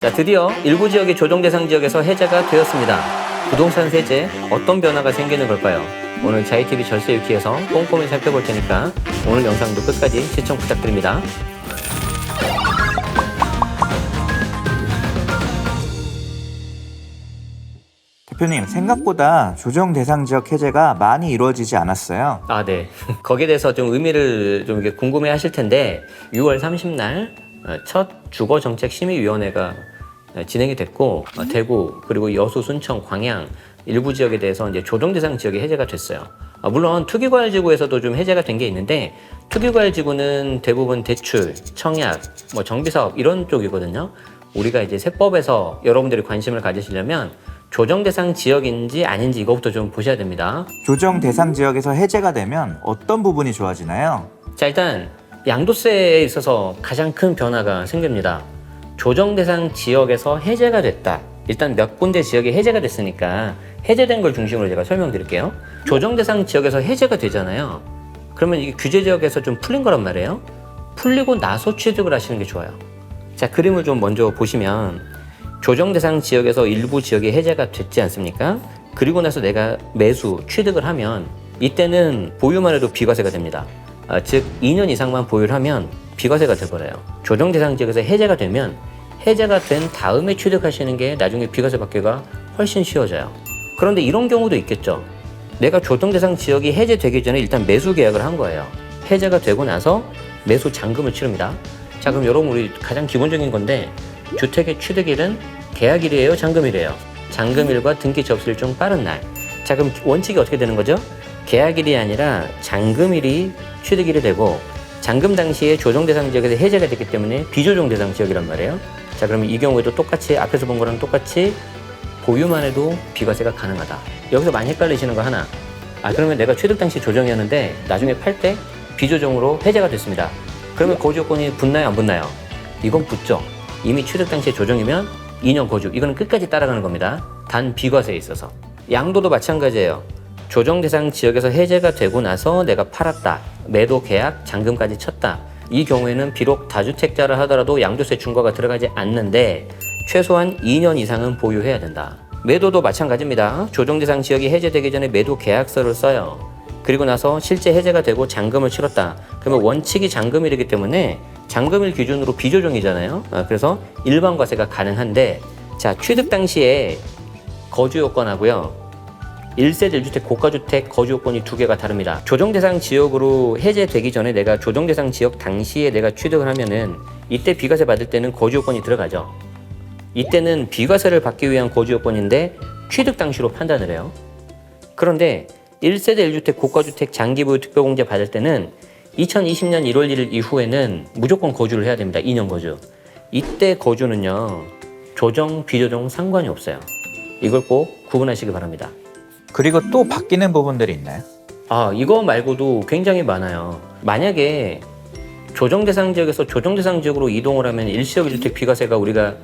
자, 드디어 일부 지역이 조정 대상 지역에서 해제가 되었습니다. 부동산 세제 어떤 변화가 생기는 걸까요? 오늘 자이TV 절세 위키에서 꼼꼼히 살펴볼 테니까 오늘 영상도 끝까지 시청 부탁드립니다. 대표님, 생각보다 조정 대상 지역 해제가 많이 이루어지지 않았어요. 아, 네. 거기에 대해서 좀 의미를 좀 이렇게 궁금해 하실 텐데 6월 30날 첫 주거정책심의위원회가 진행이 됐고 대구 그리고 여수, 순천, 광양 일부 지역에 대해서 이제 조정 대상 지역이 해제가 됐어요. 물론 투기과열지구에서도 좀 해제가 된 게 있는데 투기과열지구는 대부분 대출, 청약, 정비사업 이런 쪽이거든요. 우리가 이제 세법에서 여러분들이 관심을 가지시려면 조정 대상 지역인지 아닌지 이거부터 좀 보셔야 됩니다. 조정 대상 지역에서 해제가 되면 어떤 부분이 좋아지나요? 자, 일단 양도세에 있어서 가장 큰 변화가 생깁니다. 조정 대상 지역에서 해제가 됐다. 일단 몇 군데 지역이 해제가 됐으니까 해제된 걸 중심으로 제가 설명드릴게요. 조정 대상 지역에서 해제가 되잖아요. 그러면 이게 규제 지역에서 좀 풀린 거란 말이에요. 풀리고 나서 취득을 하시는 게 좋아요. 자, 그림을 좀 먼저 보시면 조정 대상 지역에서 일부 지역이 해제가 됐지 않습니까? 그리고 나서 내가 매수, 취득을 하면 이때는 보유만 해도 비과세가 됩니다. 즉 2년 이상만 보유를 하면 비과세가 돼버려요. 조정 대상 지역에서 해제가 되면 해제가 된 다음에 취득하시는 게 나중에 비과세 받기가 훨씬 쉬워져요. 그런데 이런 경우도 있겠죠. 내가 조정 대상 지역이 해제되기 전에 일단 매수 계약을 한 거예요. 해제가 되고 나서 매수 잔금을 치릅니다. 자, 그럼 여러분 우리 가장 기본적인 건데 주택의 취득일은 계약일이에요, 잔금일이에요? 잔금일과 등기 접수일 중 빠른 날. 자, 그럼 원칙이 어떻게 되는 거죠? 계약일이 아니라 잔금일이 취득일이 되고 잔금 당시에 조정 대상 지역에서 해제가 됐기 때문에 비조정 대상 지역이란 말이에요. 자, 그러면 이 경우에도 똑같이 앞에서 본 거랑 똑같이 보유만 해도 비과세가 가능하다. 여기서 많이 헷갈리시는 거 하나. 그러면 내가 취득 당시 조정이었는데 나중에 팔 때 비조정으로 해제가 됐습니다. 그러면 거주 요건이 붙나요, 안 붙나요? 이건 붙죠. 이미 취득 당시에 조정이면 2년 거주. 이거는 끝까지 따라가는 겁니다. 단 비과세에 있어서. 양도도 마찬가지예요. 조정 대상 지역에서 해제가 되고 나서 내가 팔았다. 매도 계약, 잔금까지 쳤다. 이 경우에는 비록 다주택자라 하더라도 양도세 중과가 들어가지 않는데 최소한 2년 이상은 보유해야 된다. 매도도 마찬가지입니다. 조정 대상 지역이 해제되기 전에 매도 계약서를 써요. 그리고 나서 실제 해제가 되고 잔금을 치렀다. 그러면 원칙이 잔금일이기 때문에 잔금일 기준으로 비조정이잖아요. 그래서 일반 과세가 가능한데, 자, 취득 당시에 거주 요건하고요. 1세대 1주택 고가주택 거주 요건이 두 개가 다릅니다. 조정 대상 지역으로 해제되기 전에 내가 조정 대상 지역 당시에 내가 취득을 하면은 이때 비과세 받을 때는 거주 요건이 들어가죠. 이때는 비과세를 받기 위한 거주 요건인데 취득 당시로 판단을 해요. 그런데 1세대 1주택 고가주택 장기보유 특별공제 받을 때는 2020년 1월 1일 이후에는 무조건 거주를 해야 됩니다. 2년 거주. 이때 거주는요, 조정, 비조정 상관이 없어요. 이걸 꼭 구분하시기 바랍니다. 그리고 또 바뀌는 부분들이 있나요? 이거 말고도 굉장히 많아요. 만약에 조정 대상 지역에서 조정 대상 지역으로 이동을 하면 일시적 1주택 비과세가 우리가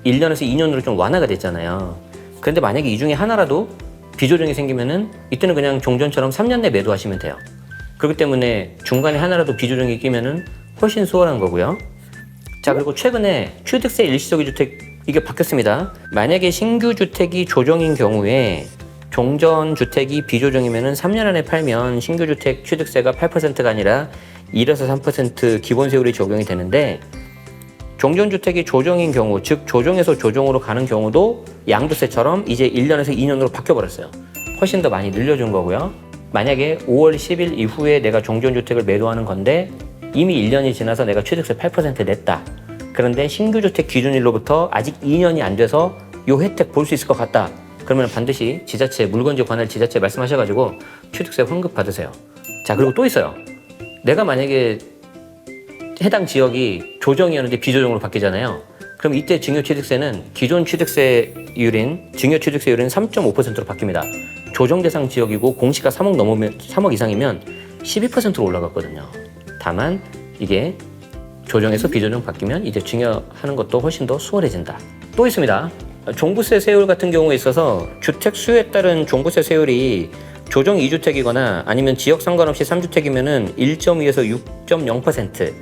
1년에서 2년으로 좀 완화가 됐잖아요. 그런데 만약에 이 중에 하나라도 비조정이 생기면은 이때는 그냥 종전처럼 3년 내 매도하시면 돼요. 그렇기 때문에 중간에 하나라도 비조정이 끼면은 훨씬 수월한 거고요. 자, 그리고 최근에 취득세 일시적 2주택 이게 바뀌었습니다. 만약에 신규 주택이 조정인 경우에 종전 주택이 비조정이면은 3년 안에 팔면 신규 주택 취득세가 8%가 아니라 1에서 3% 기본 세율이 적용이 되는데, 종전 주택이 조정인 경우, 즉 조정에서 조정으로 가는 경우도 양도세처럼 이제 1년에서 2년으로 바뀌어 버렸어요. 훨씬 더 많이 늘려준 거고요. 만약에 5월 10일 이후에 내가 종전 주택을 매도하는 건데 이미 1년이 지나서 내가 취득세 8% 냈다. 그런데 신규 주택 기준일로부터 아직 2년이 안 돼서 이 혜택 볼 수 있을 것 같다. 그러면 반드시 지자체, 물건지 관할 지자체 말씀하셔가지고 취득세 환급 받으세요. 자, 그리고 또 있어요. 내가 만약에 해당 지역이 조정이었는데 비조정으로 바뀌잖아요. 그럼 이때 증여취득세는 기존 취득세율인 증여취득세율은 3.5%로 바뀝니다. 조정 대상 지역이고 공시가 3억 이상이면 12%로 올라갔거든요. 다만 이게 조정에서 비조정 바뀌면 이제 증여하는 것도 훨씬 더 수월해진다. 또 있습니다. 종부세 세율 같은 경우에 있어서 주택 수요에 따른 종부세 세율이 조정 2주택이거나 아니면 지역 상관없이 3주택이면은 1.2에서 6.0%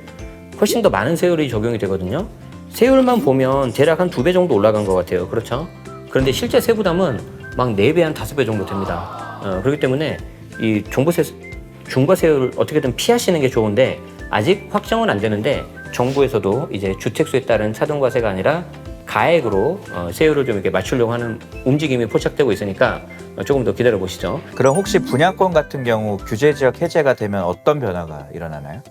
훨씬 더 많은 세율이 적용이 되거든요. 세율만 보면 대략 한 2배 정도 올라간 것 같아요. 그렇죠? 그런데 실제 세부담은 막 4배, 한 5배 정도 됩니다. 그렇기 때문에 이 종부세 중과세율을 어떻게든 피하시는 게 좋은데 아직 확정은 안 되는데 정부에서도 이제 주택수에 따른 차등과세가 아니라 가액으로 세율을 좀 이렇게 맞추려고 하는 움직임이 포착되고 있으니까 조금 더 기다려 보시죠. 그럼 혹시 분양권 같은 경우 규제 지역 해제가 되면 어떤 변화가 일어나나요?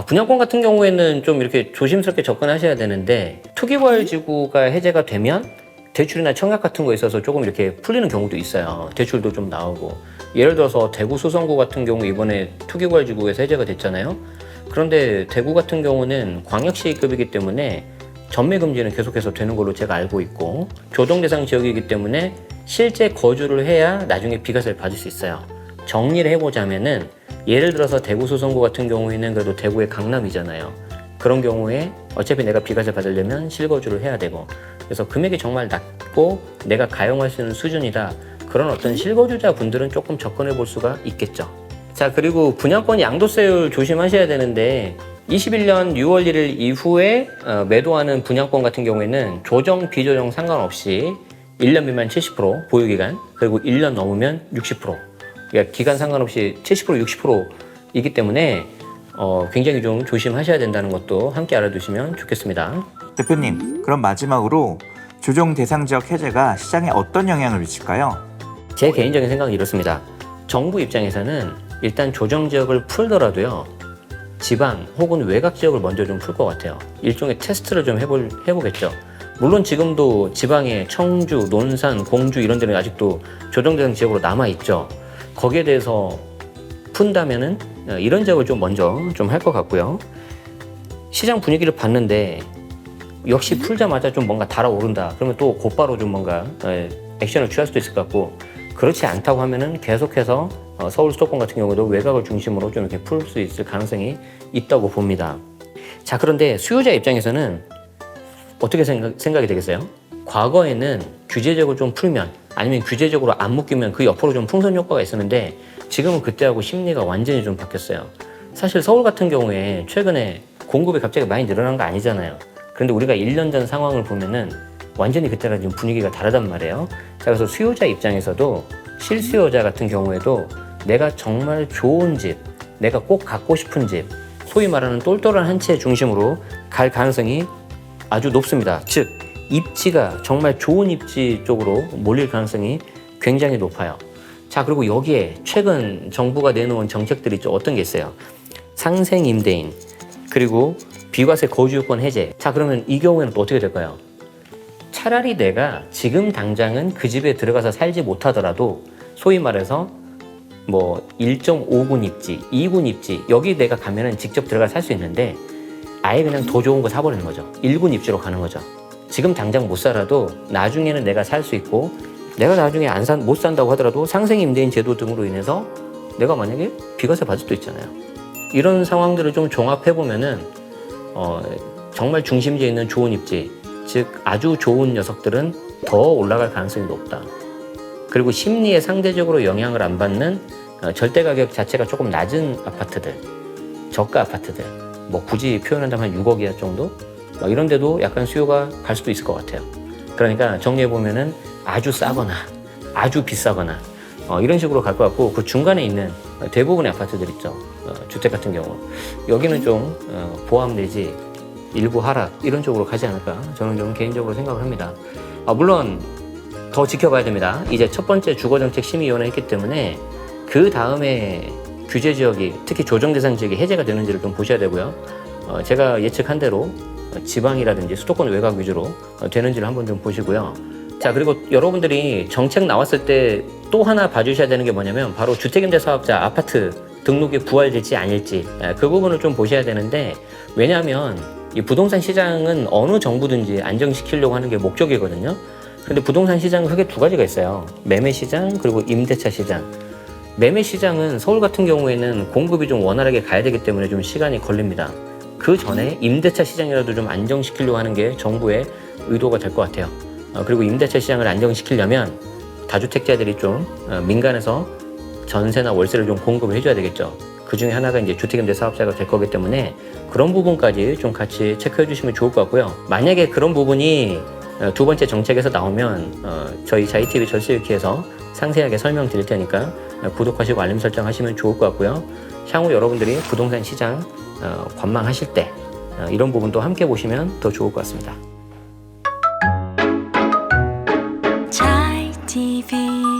분양권 같은 경우에는 좀 이렇게 조심스럽게 접근하셔야 되는데 투기과열지구가 해제가 되면 대출이나 청약 같은 거에 있어서 조금 이렇게 풀리는 경우도 있어요. 대출도 좀 나오고 예를 들어서 대구 수성구 같은 경우 이번에 투기과열지구에서 해제가 됐잖아요. 그런데 대구 같은 경우는 광역시급이기 때문에 전매 금지는 계속해서 되는 걸로 제가 알고 있고 조정 대상 지역이기 때문에 실제 거주를 해야 나중에 비과세를 받을 수 있어요. 정리를 해보자면은 예를 들어서 대구 수성구 같은 경우에는 그래도 대구의 강남이잖아요. 그런 경우에 어차피 내가 비과세 받으려면 실거주를 해야 되고 그래서 금액이 정말 낮고 내가 가용할 수 있는 수준이다. 그런 어떤 실거주자 분들은 조금 접근해 볼 수가 있겠죠. 자, 그리고 분양권 양도세율 조심하셔야 되는데 21년 6월 1일 이후에 매도하는 분양권 같은 경우에는 조정, 비조정 상관없이 1년 미만 70%, 보유기간, 그리고 1년 넘으면 60%. 그러니까 기간 상관없이 70%, 60%이기 때문에 굉장히 좀 조심하셔야 된다는 것도 함께 알아두시면 좋겠습니다. 대표님, 그럼 마지막으로 조정 대상 지역 해제가 시장에 어떤 영향을 미칠까요? 제 개인적인 생각은 이렇습니다. 정부 입장에서는 일단 조정 지역을 풀더라도요. 지방 혹은 외곽 지역을 먼저 좀 풀 것 같아요. 일종의 테스트를 좀 해보겠죠. 물론 지금도 지방에 청주, 논산, 공주 이런 데는 아직도 조정 대상 지역으로 남아있죠. 거기에 대해서 푼다면은 이런 지역을 좀 먼저 좀 할 것 같고요. 시장 분위기를 봤는데 역시 풀자마자 좀 뭔가 달아오른다. 그러면 또 곧바로 좀 뭔가 액션을 취할 수도 있을 것 같고 그렇지 않다고 하면은 계속해서 서울 수도권 같은 경우도 외곽을 중심으로 좀 이렇게 풀 수 있을 가능성이 있다고 봅니다. 자, 그런데 수요자 입장에서는 어떻게 생각이 되겠어요? 과거에는 규제적으로 좀 풀면 아니면 규제적으로 안 묶이면 그 옆으로 좀 풍선 효과가 있었는데 지금은 그때하고 심리가 완전히 좀 바뀌었어요. 사실 서울 같은 경우에 최근에 공급이 갑자기 많이 늘어난 거 아니잖아요. 그런데 우리가 1년 전 상황을 보면은 완전히 그때랑 지금 분위기가 다르단 말이에요. 자, 그래서 수요자 입장에서도 실수요자 같은 경우에도 내가 정말 좋은 집, 내가 꼭 갖고 싶은 집, 소위 말하는 똘똘한 한 채 중심으로 갈 가능성이 아주 높습니다. 즉, 입지가 정말 좋은 입지 쪽으로 몰릴 가능성이 굉장히 높아요. 자, 그리고 여기에 최근 정부가 내놓은 정책들이 좀 어떤 게 있어요? 상생 임대인, 그리고 비과세 거주요건 해제. 자, 그러면 이 경우에는 또 어떻게 될까요? 차라리 내가 지금 당장은 그 집에 들어가서 살지 못하더라도 소위 말해서 뭐 1.5군 입지, 2군 입지 여기 내가 가면은 직접 들어가 살 수 있는데 아예 그냥 더 좋은 거 사버리는 거죠. 1군 입지로 가는 거죠. 지금 당장 못 살아도 나중에는 내가 살 수 있고 내가 나중에 못 산다고 하더라도 상생 임대인 제도 등으로 인해서 내가 만약에 비과세 받을 수도 있잖아요. 이런 상황들을 좀 종합해 보면은 정말 중심지에 있는 좋은 입지, 즉 아주 좋은 녀석들은 더 올라갈 가능성이 높다. 그리고 심리에 상대적으로 영향을 안 받는 절대 가격 자체가 조금 낮은 아파트들, 저가 아파트들, 뭐 굳이 표현한다면 한 6억 이하 정도? 이런 데도 약간 수요가 갈 수도 있을 것 같아요. 그러니까 정리해 보면은 아주 싸거나 아주 비싸거나 이런 식으로 갈 것 같고 그 중간에 있는 대부분의 아파트들 있죠. 주택 같은 경우 여기는 좀 보합 내지 일부 하락 이런 쪽으로 가지 않을까 저는 좀 개인적으로 생각을 합니다. 물론 더 지켜봐야 됩니다. 이제 첫 번째 주거정책심의위원회 했기 때문에 그 다음에 규제 지역이 특히 조정 대상 지역이 해제가 되는지를 좀 보셔야 되고요. 제가 예측한 대로 지방이라든지 수도권 외곽 위주로 되는지를 한번 좀 보시고요. 자, 그리고 여러분들이 정책 나왔을 때 또 하나 봐주셔야 되는 게 뭐냐면 바로 주택임대사업자 아파트 등록이 부활될지 아닐지 그 부분을 좀 보셔야 되는데 왜냐하면 이 부동산 시장은 어느 정부든지 안정시키려고 하는 게 목적이거든요. 근데 부동산 시장은 크게 두 가지가 있어요. 매매 시장 그리고 임대차 시장. 매매 시장은 서울 같은 경우에는 공급이 좀 원활하게 가야 되기 때문에 좀 시간이 걸립니다. 그 전에 임대차 시장이라도 좀 안정시키려고 하는 게 정부의 의도가 될 것 같아요. 그리고 임대차 시장을 안정시키려면 다주택자들이 좀 민간에서 전세나 월세를 좀 공급을 해줘야 되겠죠. 그 중에 하나가 이제 주택임대 사업자가 될 거기 때문에 그런 부분까지 좀 같이 체크해 주시면 좋을 것 같고요. 만약에 그런 부분이 두 번째 정책에서 나오면 저희 자이TV 절세유키에서 상세하게 설명드릴 테니까 구독하시고 알림 설정하시면 좋을 것 같고요. 향후 여러분들이 부동산 시장 관망하실 때 이런 부분도 함께 보시면 더 좋을 것 같습니다. 자이TV